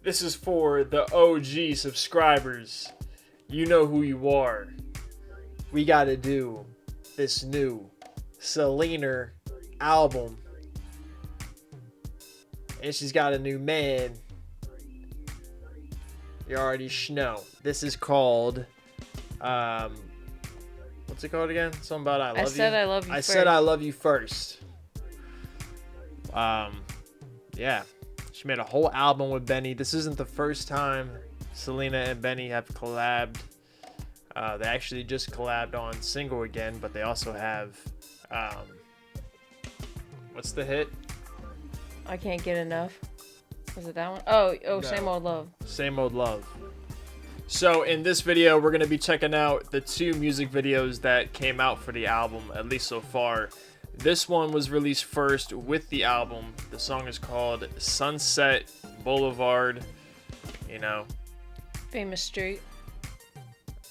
This is for the OG subscribers. You know who you are. We gotta do this new Selena album. And she's got a new man. You already know. This is called, what's it called again? Something about I love you. I said I love you I first. said I love you first. Yeah. She made a whole album with Benny. This isn't the first time Selena and Benny have collabed. They actually just collabed on Single Again, but they also have, what's the hit? I Can't Get Enough. Was it that one? Oh, No. Same Old Love. Same Old Love. So in this video, we're going to be checking out the 2 music videos that came out for the album, at least so far. This one was released first with the album. The song is called Sunset Boulevard. You know, Famous street.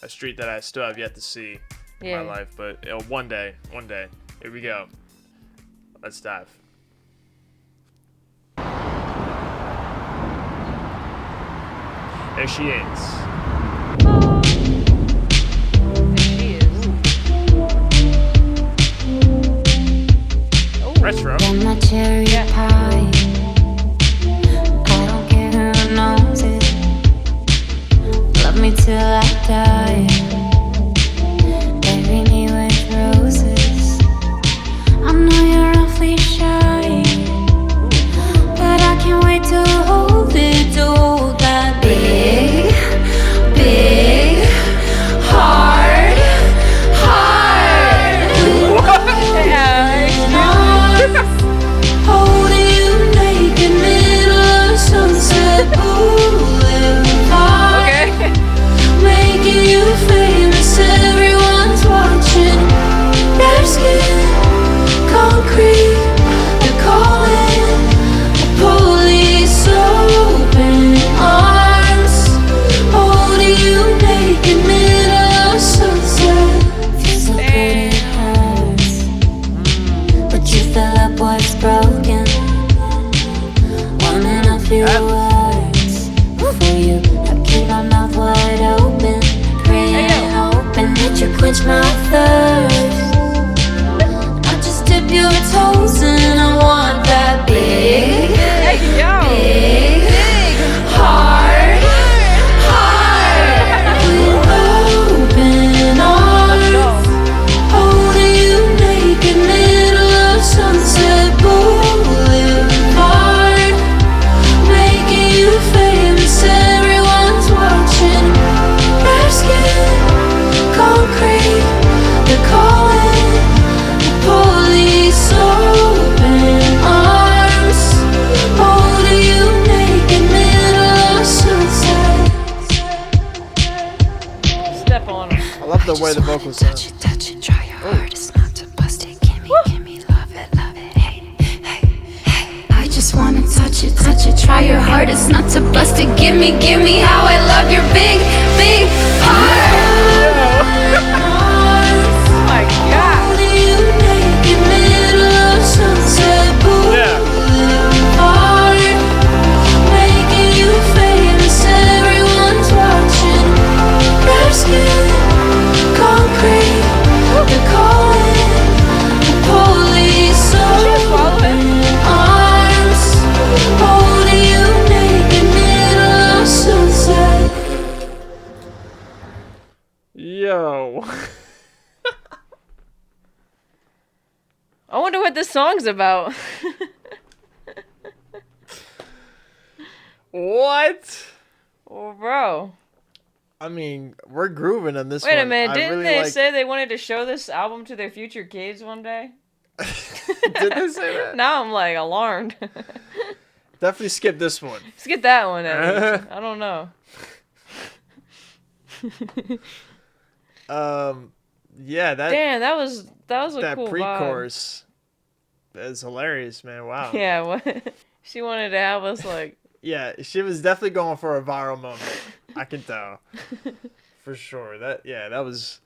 a street that I still have yet to see in my life. But one day. Here we go. Let's dive. There she is. Oh. There she is. Oh. Retro. My cherry pie. I don't care who knows it. Love me till I die. Bury me with roses. I know you're awfully shy, but I can't wait to hold it, to hold that big, big, hard, hard. Holding you naked, middle of Sunset Boulevard. Okay. Making you famous, everyone's watching. Bare skin, concrete, they're calling. The police, open arms. Holding you naked, middle of Sunset. Feels so good it hurts, but you fill up what's broken. Warming up your words for you. I keep my mouth wide open, praying and hoping that you quench my thirst. I just dip your toes and I want that big, big, hard, hard. With open arms, holding you naked, middle of Sunset Boulevard. Making you famous, everyone's watching. Bare skin, concrete, they're calling. The police, open arms. Holding you naked, middle of Sunset. Step on him. I love the way the vocals sound. Touch it, try your hardest not to bust it. Gimme, love it, hey, hey, hey. I just wanna touch it, try your hardest not to bust it. Gimme, how I love your big, big heart. Oh my god. Holding you naked, middle of Sunset Boulevard. Making you famous, everyone's watching. Bare skin, concrete, they're calling. The police, open arms. Holding you naked, middle of Sunset. Yo. I wonder what this song's about. What? Oh, bro. I mean, we're grooving on this Wait one. a minute. I Didn't really they like- say they wanted to show this album to their future kids one day? Did they say that? Now I'm like alarmed. Definitely skip this one. Let's get that one at least. I don't know. Yeah, Damn, that was a that cool vibe. pre-chorus is hilarious, man. Wow. Yeah, what? She wanted to have us like. Yeah, she was definitely going for a viral moment. I can tell. For sure. That was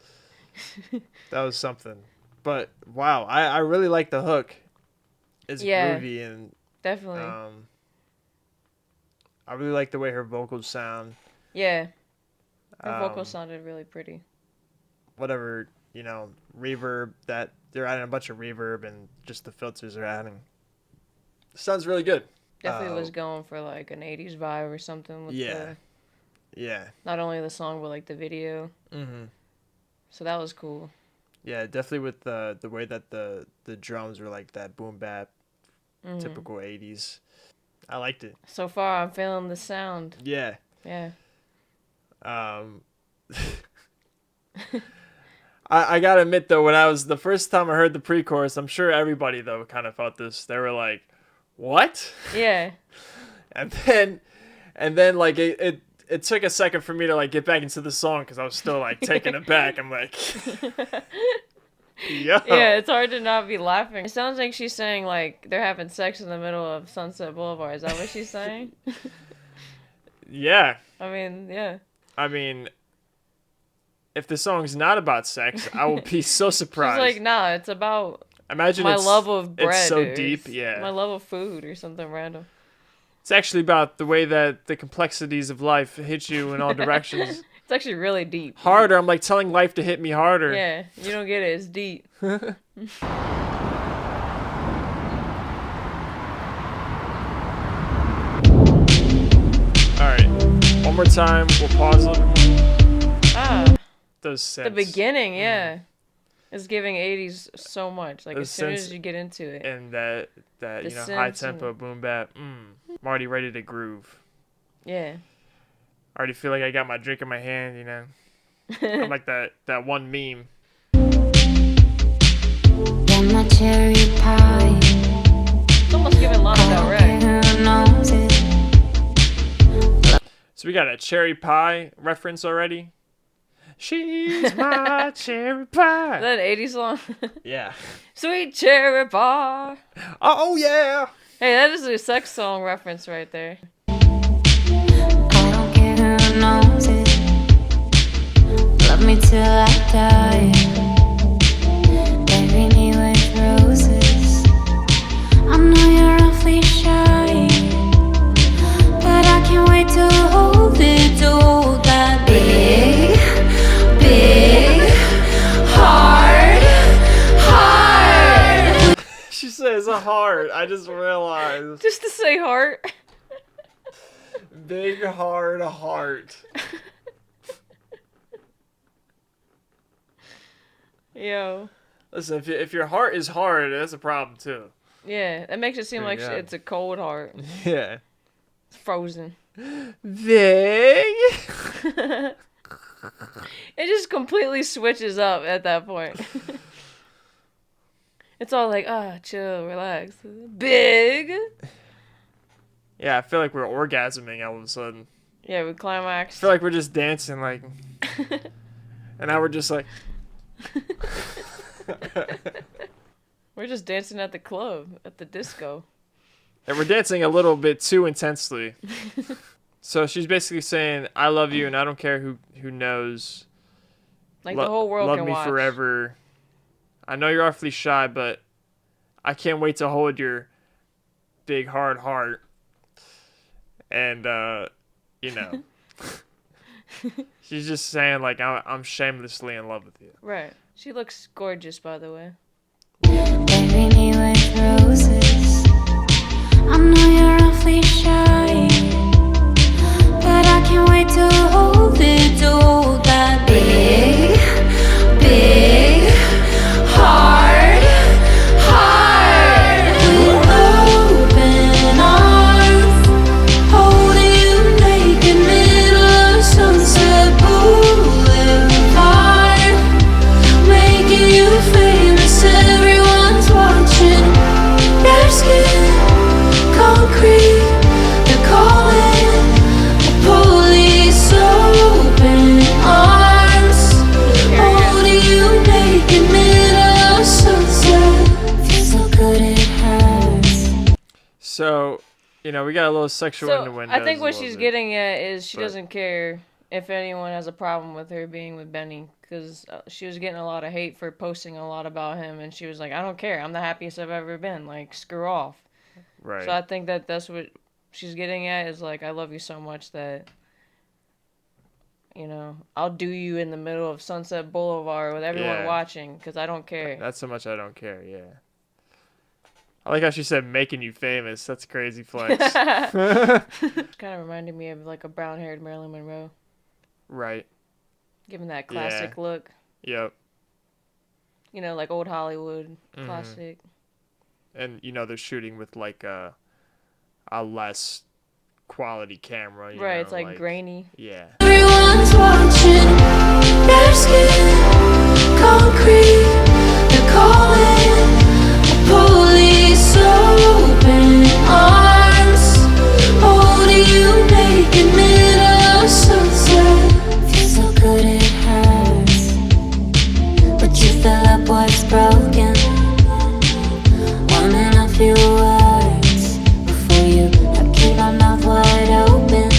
something. But wow, I really like the hook. It's groovy and definitely. I really like the way her vocals sound. Yeah. Her vocals sounded really pretty. Whatever, reverb that they're adding a bunch of reverb and just the filters they're adding. Sounds really good. Definitely was going for like an 80s vibe or something with yeah. Not only the song but like the video. Mhm. So that was cool. Yeah, definitely with the way that the drums were like that boom bap, typical 80s. I liked it. So far, I'm feeling the sound. Yeah. Yeah. I gotta admit though, the first time I heard the pre-chorus, I'm sure everybody though kind of felt this. They were like, "What?" Yeah. and then like it took a second for me to like get back into the song because I was still like taken aback. I'm like, yo. Yeah, it's hard to not be laughing. It sounds like she's saying like they're having sex in the middle of Sunset Boulevard. Is that what she's saying? Yeah. I mean, yeah. I mean, if the song's not about sex, I will be so surprised. She's like, nah, it's about Imagine my love of bread. It's so or deep, yeah. My love of food or something random. It's actually about the way that the complexities of life hit you in all directions. It's actually really deep. Harder. I'm like telling life to hit me harder. Yeah, you don't get it. It's deep. All right. One more time. We'll pause a little more. Ah. Those synths. The beginning, yeah. It's giving 80s so much. Like, Those as soon synths as you get into it. And that The high synths tempo boom bap. I'm already ready to groove. Yeah. I already feel like I got my drink in my hand, I'm like that one meme. Got my cherry pie. It's almost giving Lana Del Rey. Who knows it? So we got a cherry pie reference already. She's my cherry pie. Is that an 80s song? Yeah. Sweet cherry pie. Oh yeah. Hey, that is a sex song reference right there. I don't care who knows it. Love me till I die. Bury me with roses. I know you're awfully shy, but I can't wait to hold it, to hold that big, hard. She says a heart. I just realized. Just to say heart. Big hard heart. Yo. Listen, if your heart is hard, that's a problem too. Yeah, that makes it seem like it's a cold heart. Yeah. It's frozen. Big. It just completely switches up at that point. It's all like, chill, relax. Big. Yeah, I feel like we're orgasming all of a sudden. Yeah, we climaxed. I feel like we're just dancing, like, and now we're just like. We're just dancing at the club, at the disco. And we're dancing a little bit too intensely. So she's basically saying, I love you and I don't care who knows. Like the whole world love can me watch. forever. I know you're awfully shy, but I can't wait to hold your big hard heart. And, she's just saying, like, I'm shamelessly in love with you. Right. She looks gorgeous, by the way. Bury me with roses. I know you're awfully shy, but I can't wait to hold it, to hold that big, hard. With open arms, holding you naked, middle of Sunset Boulevard, making you famous. Everyone's watching. Your skin, concrete. They're calling the police. Open arms, holding you naked, middle of sunset. Feels so good it hurts. So, we got a little sexual So, innuendo. I think what she's getting at is she But- doesn't care if anyone has a problem with her being with Benny, because she was getting a lot of hate for posting a lot about him, and she was like, I don't care, I'm the happiest I've ever been, like, screw off. Right. So I think that's what she's getting at is like, I love you so much that, you know, I'll do you in the middle of Sunset Boulevard with everyone watching because I don't care. That's so much I don't care, yeah. I like how she said making you famous. That's crazy flex. Kind of reminded me of like a brown-haired Marilyn Monroe. Right. Giving that classic look. Yep. You know, like old Hollywood classic. And, you know, they're shooting with like a less quality camera. You right, know, it's like grainy. Yeah. Everyone's watching, their skin, concrete, they're calling the police, open arms, holding you naked middle of sunset. Feels so good it hurts, but you fill up what's broken, warming up your words before you. I keep my mouth wide open.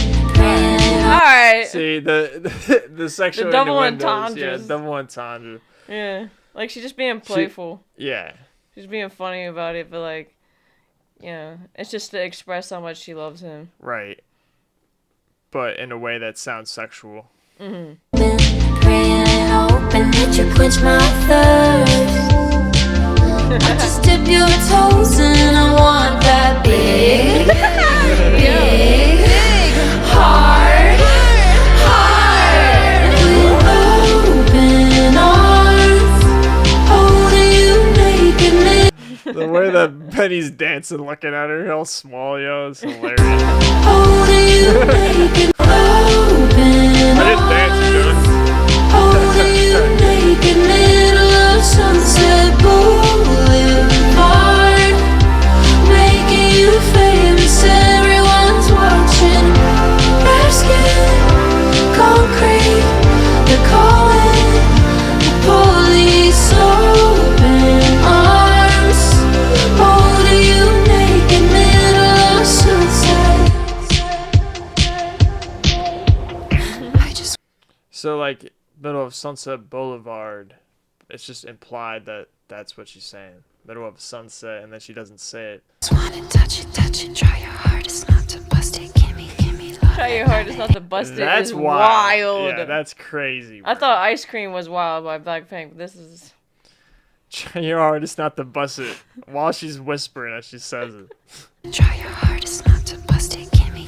Alright. See, the sexual double innuendos. entendres. Yeah, double entendre. Yeah. Like, she's just being playful. Yeah. She's being funny about it, but, like, you know, it's just to express how much she loves him. Right. But in a way that sounds sexual. Praying and hoping that you quench my thirst. I just dip your toes and I want that big, big, hard, hard, with open arms, holding you naked, The way that Penny's dancing, looking at her, all small, yo, is hilarious. holding you naked, open I didn't dance, dude. holding you naked, middle of Sunset Boulevard, making you famous. Everyone's watching. Bare skin, concrete. They're calling the police. Open arms, holding you naked, middle of sunset. I just. So, like, middle of Sunset Boulevard, it's just implied that that's what she's saying. Middle of sunset, and then she doesn't say it. Just wanna touch it, try your hardest not to bust it. Gimme, love. Try your hardest not to bust it. That's Is wild. wild. Yeah, that's crazy. I bro. thought Ice Cream was wild by Blackpink, but this is... Try your hardest not to bust it while she's whispering as she says it. Try your hardest not to bust it. Gimme,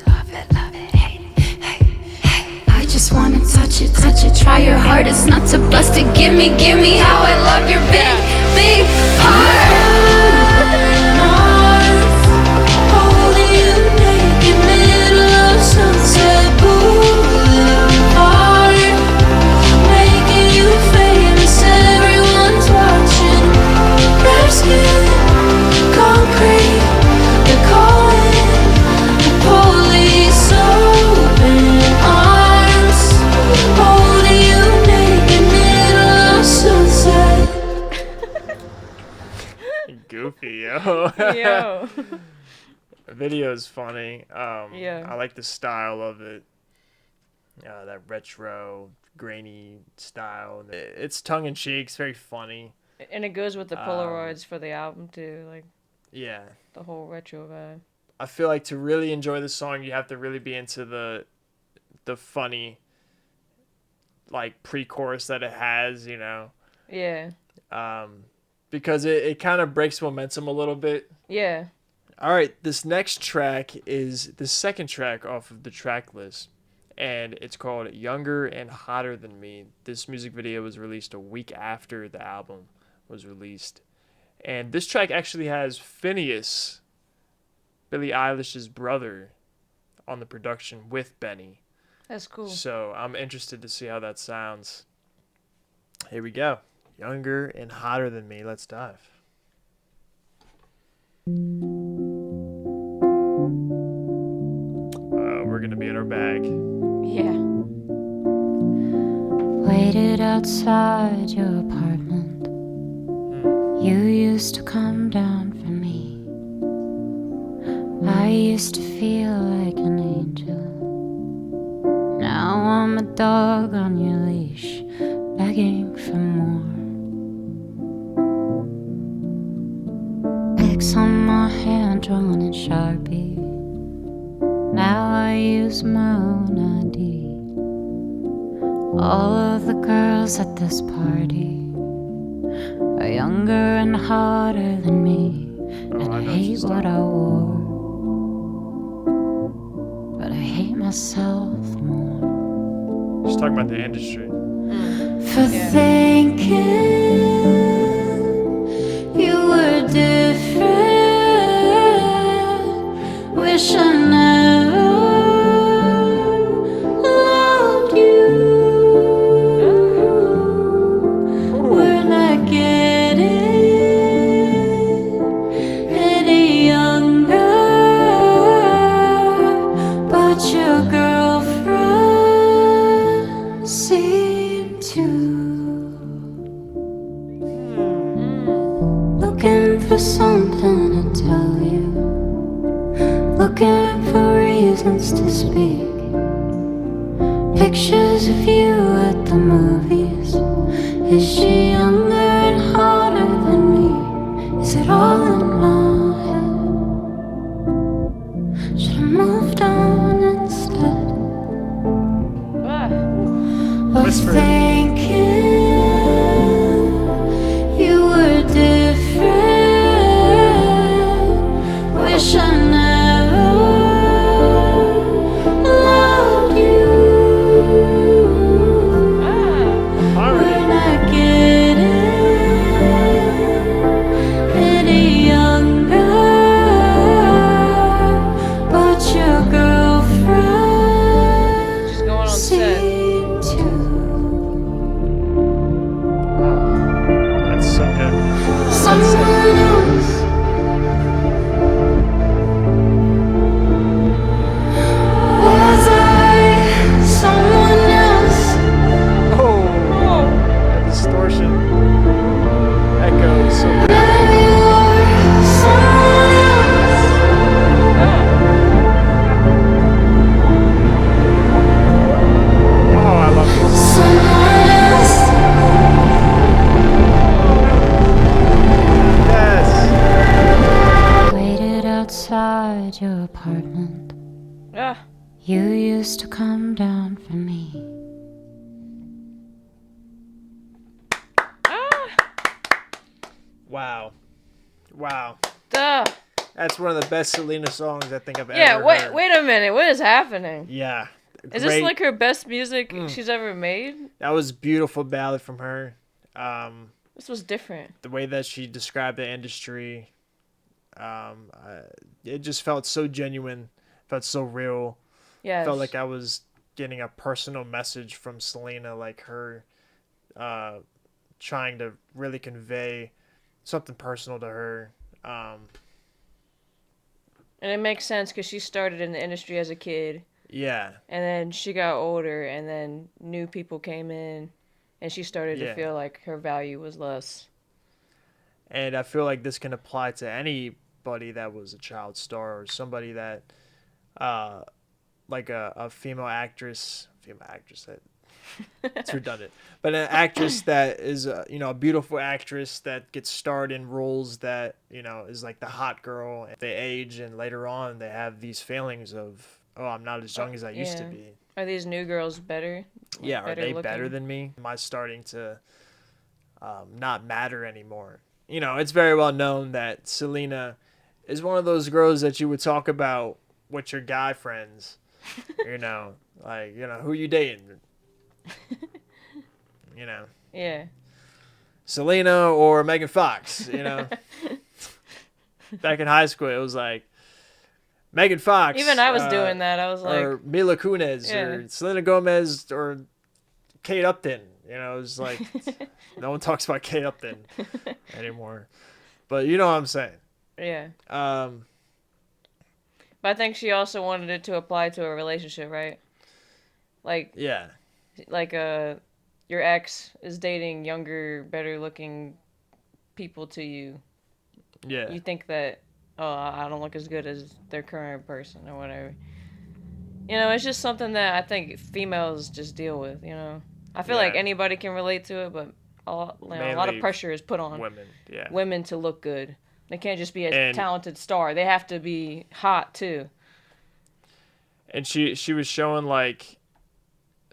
love it, hey. I just wanna touch it, try your hardest not to bust it. Gimme how I love your big heart. Holding you naked, middle of Sunset Boulevard, making you famous. Everyone's watching. Bare skin, concrete. They're calling the police. Open arms, holding you naked, middle of sunset. Goofy, yo. Yo. The video is funny. Yeah. I like the style of it. That retro, grainy style. It's tongue in cheek. It's very funny. And it goes with the Polaroids for the album, too. Like, Yeah. the whole retro vibe. I feel like to really enjoy the song, you have to really be into the funny, like, pre-chorus that it has, you know. Yeah. Because it kind of breaks momentum a little bit. Yeah. All right, this next track is the second track off of the track list, and it's called Younger and Hotter Than Me. This music video was released a week after the album was released. And this track actually has Phineas, Billie Eilish's brother, on the production with Benny. That's cool. So I'm interested to see how that sounds. Here we go. Younger and Hotter Than Me. Let's dive. We're going to be in our bag. Yeah. Waited outside your apartment. You used to come down for me. I used to feel like an angel. Now I'm a dog on your leash, begging for more. X on my hand, drawn in Sharpie. use my own ID. All of the girls at this party are younger and hotter than me, and I hate what I wore, but I hate myself more. She's talking about the industry. For thinking you were different. Wish I never loved you. We're not getting any younger, but your girlfriend seemed to. Looking for something to tell you, looking for reasons to speak. Pictures of you at the movies. Is she younger and hotter than me? Is it all in my head? Should have moved on instead of thinking you were different. Wish I never loved you. We're not getting any younger, but your girlfriend She's going on set. seemed to. That's so good. Someone else. Was I someone else? Oh, that distortion. Echoes. So good. Maybe you're someone else. Oh, I love this. Someone else. Yes. Waited outside your apartment. Ah, You used to come down for me. Wow. Wow. duh. That's one of the best Selena songs I think I've Yeah, ever wait, heard. wait a minute. What is happening? Yeah. Is this like her best music she's ever made? That was a beautiful ballad from her. This was different. The way that she described the industry, it just felt so genuine, felt so real. Yes. Felt like I was getting a personal message from Selena, like her trying to really convey something personal to her. And it makes sense because she started in the industry as a kid. Yeah. And then she got older, and then new people came in, and she started to feel like her value was less. And I feel like this can apply to anybody that was a child star or somebody that, like a female actress, it's redundant, but an actress that is, a beautiful actress that gets starred in roles that, is like the hot girl. They age, and later on they have these feelings of, oh, I'm not as young as I used to be. Are these new girls better? Yeah, are they looking? better than me? Am I starting to not matter anymore? It's very well known that Selena is one of those girls that you would talk about with your guy friends. Like, who you dating? Yeah. Selena or Megan Fox, Back in high school, it was like Megan Fox. Even I was doing that. I was like, or Mila Kunis, or Selena Gomez, or Kate Upton. It was like, no one talks about Kate Upton anymore. But you know what I'm saying. Yeah. But But I think she also wanted it to apply to a relationship, right? Like, yeah. Like, your ex is dating younger, better looking people to you. Yeah. You think that, oh, I don't look as good as their current person or whatever. It's just something that I think females just deal with, I feel like anybody can relate to it, but a lot of pressure is put on women to look good. They can't just be a talented star. They have to be hot, too. And she was showing like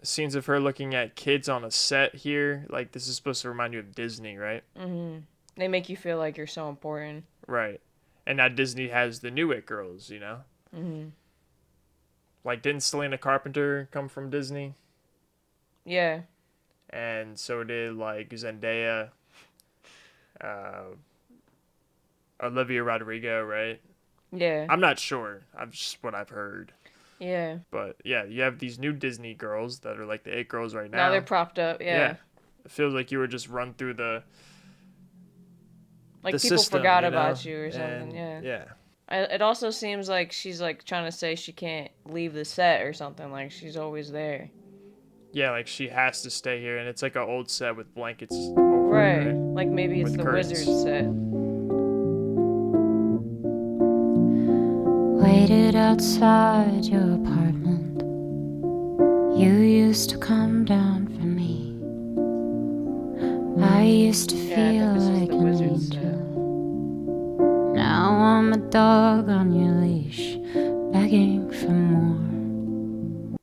scenes of her looking at kids on a set here. Like this is supposed to remind you of Disney, right? Mhm. They make you feel like you're so important. Right. And now Disney has the new It girls, Mhm. Like didn't Selena Carpenter come from Disney? Yeah. And so did like Zendaya, uh, Olivia Rodrigo, right? Yeah. I'm not sure. I'm just what I've heard. Yeah. But yeah, you have these new Disney girls that are like the It girls right now. Now they're propped up. Yeah. It feels like you were just run through the Like people system, forgot about you or something. And, Yeah. It also seems like she's like trying to say she can't leave the set or something. Like she's always there. Yeah, like she has to stay here, and it's like an old set with blankets over Right. it, right? Like maybe it's With the curtains. wizard set. Waited outside your apartment. You used to come down for me. I used to Yeah, I feel think this is like the an wizard set. angel. Now I'm a dog on your leash, begging for more.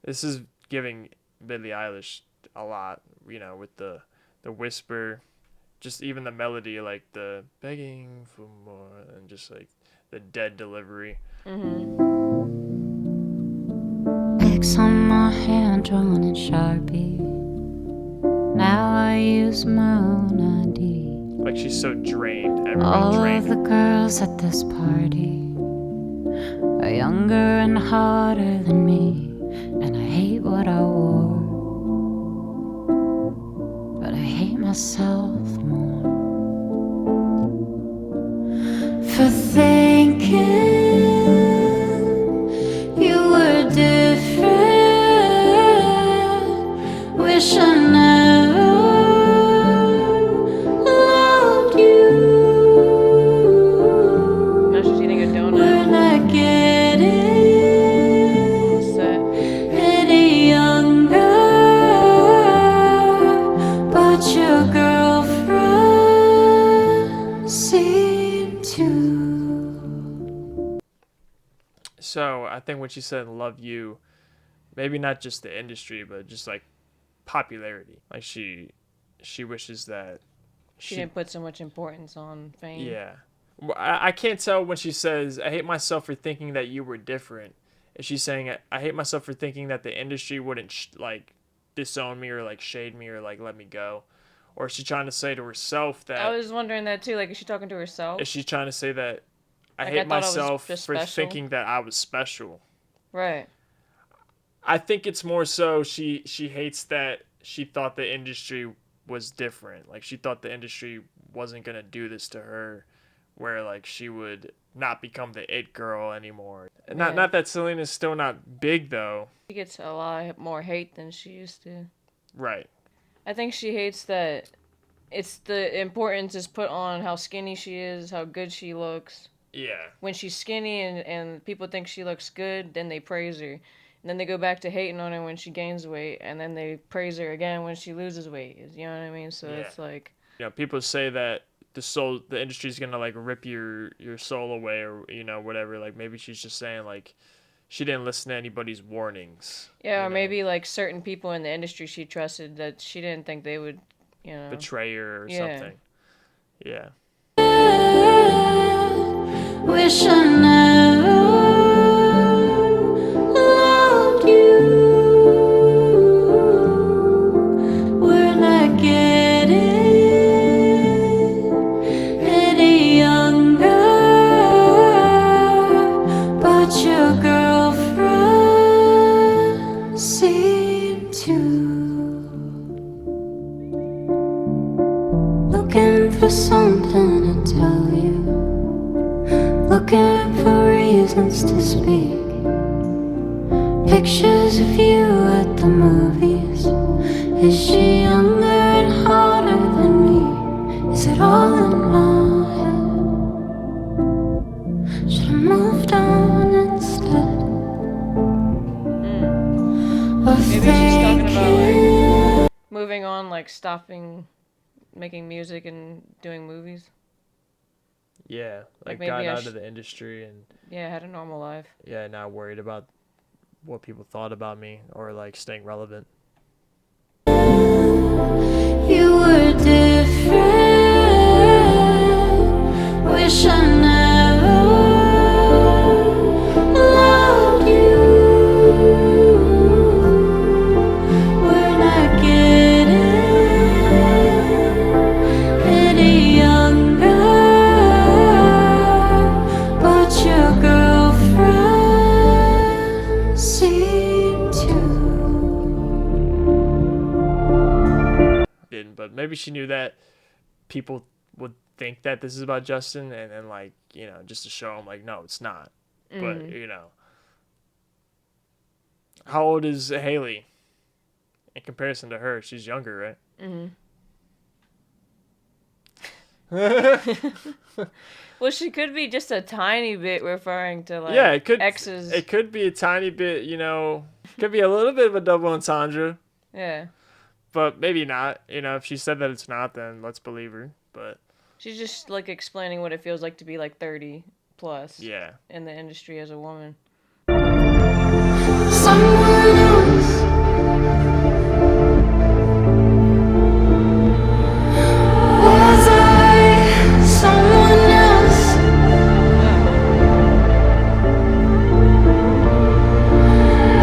This is giving Billie Eilish a lot, with the whisper, just even the melody, like the begging for more, and just like the dead delivery. X on my hand, drawn in Sharpie. Now I use my own ID. Like she's so drained. Everybody All drained. of the girls at this party are younger and hotter than me, and I hate what I wore, but I hate myself more for thinking you were different. Wish I never loved you. Now she's eating a donut. We're not getting Set. any younger, but your girlfriend seemed to. So I think when she said "love you," maybe not just the industry, but just like popularity. Like she wishes that She didn't put so much importance on fame. Yeah. I can't tell when she says, I hate myself for thinking that you were different. Is she saying, I hate myself for thinking that the industry wouldn't, disown me or, shade me or, let me go? Or is she trying to say to herself that... I was wondering that, too. Like, is she talking to herself? Is she trying to say that I Like, hate I thought I was myself just for special? thinking that I was special? Right. I think it's more so she hates that she thought the industry was different. Like, she thought the industry wasn't going to do this to her, where, she would not become the it girl anymore. Yeah. Not that Selena's still not big, though. She gets a lot more hate than she used to. Right. I think she hates that it's the importance is put on how skinny she is, how good she looks. Yeah. When she's skinny and people think she looks good, then they praise her. And then they go back to hating on her when she gains weight, and then they praise her again when she loses weight. You know what I mean? So Yeah. it's like... People say that the industry's gonna, rip your soul away or, whatever. Like, maybe she's just saying, she didn't listen to anybody's warnings. Yeah, or maybe, certain people in the industry she trusted that she didn't think they would, Betray her or something. Yeah. Wish I never loved you. We're not getting any younger, but your girlfriend seemed to. Looking for something to tell you, looking for reasons to speak. Pictures of you at the movies. Is she younger and hotter than me? Is it all in my head? Should I moved on instead of Maybe she's talking about, thinking? moving on, stopping making music and doing movies. Yeah. Like, Got maybe I out of the industry and... Yeah, had a normal life. Yeah, not worried about what people thought about me or like staying relevant. You were different. Wish I never loved you. We're not getting any younger, but your girlfriend seemed to. Didn't, but maybe she knew that people would think that this is about Justin, and then like, you know, just to show him like, no, it's not. But you know, how old is Haley in comparison to her? She's younger, right? Well, she could be just a tiny bit referring to like Yeah, it could. exes. It could be a tiny bit, you know. Could be a little bit of a double entendre, Yeah. but maybe not. You know, if she said that it's not, then let's believe her. But She's just like explaining what it feels like to be like 30 plus yeah, in the industry as a woman. Someone else. Was I someone else?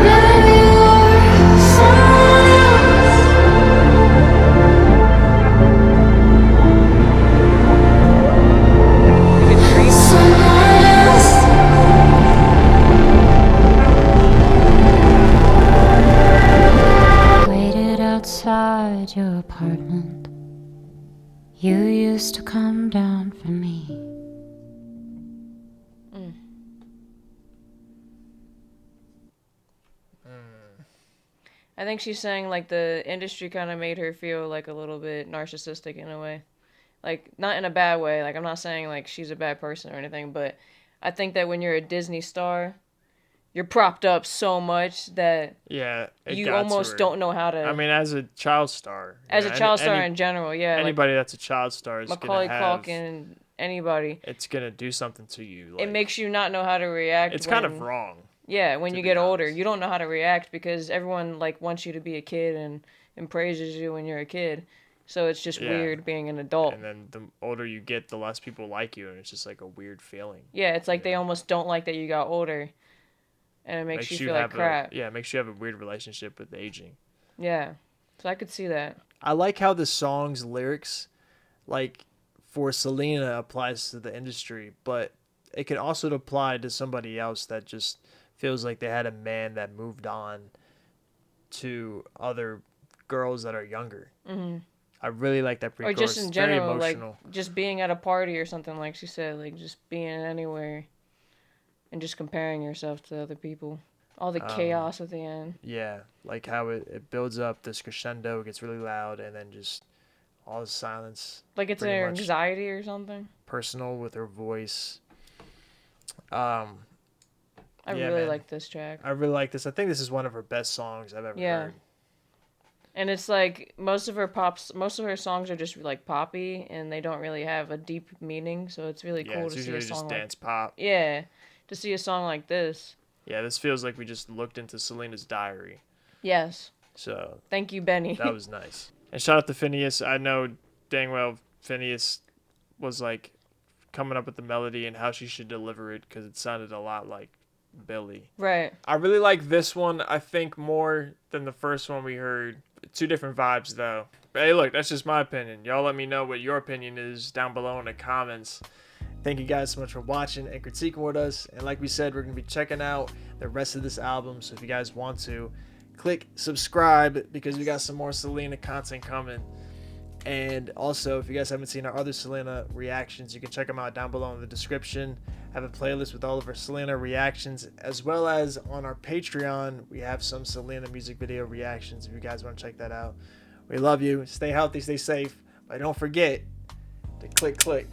Maybe you're someone else. Someone else. Waited outside your apartment. You used to come down for me. I think she's saying like the industry kind of made her feel like a little bit narcissistic in a way. Like, not in a bad way. Like, I'm not saying like she's a bad person or anything, but I think that when you're a Disney star, you're propped up so much that yeah. It you got to almost her. don't know how to. I mean, as a child star. as you a know, child star in general, yeah. anybody that's a child star is Like Macaulay gonna have. Culkin, anybody. It's gonna do something to you. Like, It makes you not know how to react. it's kind of wrong. Yeah, when to you be get older, honest. you don't know how to react because everyone like wants you to be a kid and praises you when you're a kid. So it's just Yeah. weird being an adult. And then the older you get, the less people like you, and it's just like a weird feeling. Yeah, it's like they almost don't like that you got older, and it makes you feel like crap. Yeah, it makes you have a weird relationship with aging. Yeah, so I could see that. I like how the song's lyrics, like for Selena, applies to the industry, but it can also apply to somebody else that just feels like they had a man that moved on to other girls that are younger. Hmm. I really like that Or pre-chorus. just in It's very general, like emotional. just being at a party or something, like she said, like just being anywhere, and just comparing yourself to other people. All the chaos at the end. Yeah, like how it builds up, this crescendo gets really loud, and then just all the silence. Like it's pretty an much anxiety or something. personal with her voice. I Yeah, really man. like this track. I really like this. I think this is one of her best songs I've ever Yeah. heard. And it's like most of her songs are just like poppy and they don't really have a deep meaning, so it's really Yeah, cool it's to see usually a just song dance like pop. yeah, to see a song like this. Yeah, this feels like we just looked into Selena's diary. Yes. So Thank you, Benny. that was nice. And shout out to Phineas. I know dang well Phineas was like coming up with the melody and how she should deliver it because it sounded a lot like Billy. Right. I really like this one, I think, more than the first one we heard. Two different vibes, though. But hey, look, that's just my opinion. Y'all let me know what your opinion is down below in the comments. Thank you guys so much for watching and critiquing with us. And like we said, we're going to be checking out the rest of this album. So if you guys want to, click subscribe because we got some more Selena content coming. And also, if you guys haven't seen our other Selena reactions, you can check them out down below in the description. I have a playlist with all of our Selena reactions, as well as on our Patreon, we have some Selena music video reactions if you guys want to check that out. We love you. Stay healthy, stay safe. But don't forget to click.